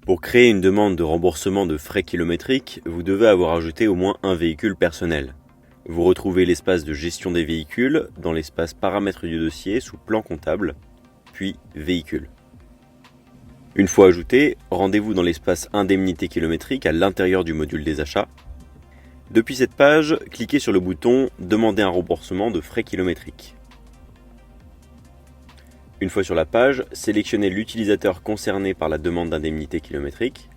Pour créer une demande de remboursement de frais kilométriques, vous devez avoir ajouté au moins un véhicule personnel. Vous retrouvez l'espace de gestion des véhicules dans l'espace paramètres du dossier sous plan comptable, puis véhicule. Une fois ajouté, rendez-vous dans l'espace indemnité kilométrique à l'intérieur du module des achats. Depuis cette page, cliquez sur le bouton « Demander un remboursement de frais kilométriques ». Une fois sur la page, sélectionnez l'utilisateur concerné par la demande d'indemnité kilométrique.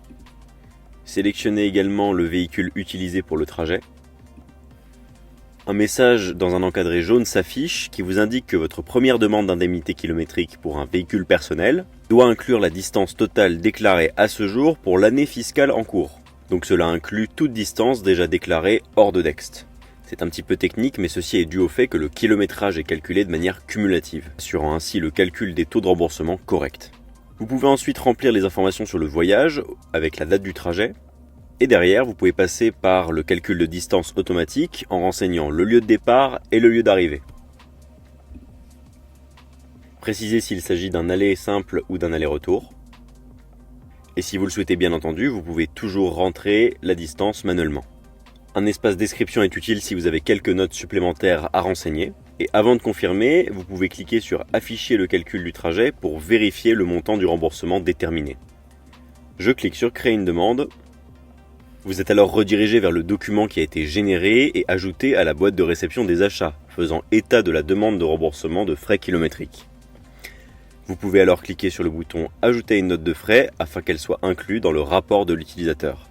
Sélectionnez également le véhicule utilisé pour le trajet. Un message dans un encadré jaune s'affiche qui vous indique que votre première demande d'indemnité kilométrique pour un véhicule personnel doit inclure la distance totale déclarée à ce jour pour l'année fiscale en cours. Donc cela inclut toute distance déjà déclarée hors de Dext. C'est un petit peu technique, mais ceci est dû au fait que le kilométrage est calculé de manière cumulative, assurant ainsi le calcul des taux de remboursement corrects. Vous pouvez ensuite remplir les informations sur le voyage, avec la date du trajet, et derrière, vous pouvez passer par le calcul de distance automatique en renseignant le lieu de départ et le lieu d'arrivée. Précisez s'il s'agit d'un aller simple ou d'un aller-retour. Et si vous le souhaitez bien entendu, vous pouvez toujours rentrer la distance manuellement. Un espace description est utile si vous avez quelques notes supplémentaires à renseigner. Et avant de confirmer, vous pouvez cliquer sur Afficher le calcul du trajet pour vérifier le montant du remboursement déterminé. Je clique sur Créer une demande. Vous êtes alors redirigé vers le document qui a été généré et ajouté à la boîte de réception des achats, faisant état de la demande de remboursement de frais kilométriques. Vous pouvez alors cliquer sur le bouton « Ajouter une note de frais » afin qu'elle soit inclue dans le rapport de l'utilisateur.